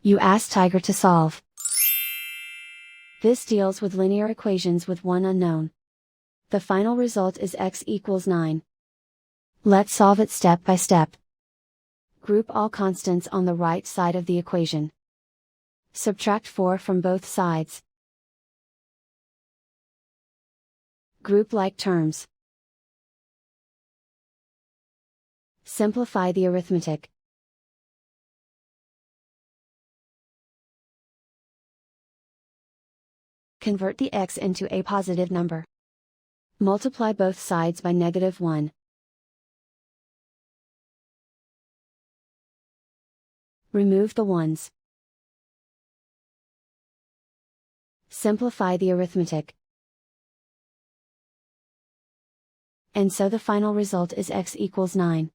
You ask Tiger to solve. This deals with linear equations with one unknown. The final result is x equals 9. Let's solve it step by step. Group all constants on the right side of the equation. Subtract 4 from both sides. Group like terms. Simplify the arithmetic. Convert the x into a positive number. Multiply both sides by -1. Remove the ones. Simplify the arithmetic. And so the final result is x equals 9.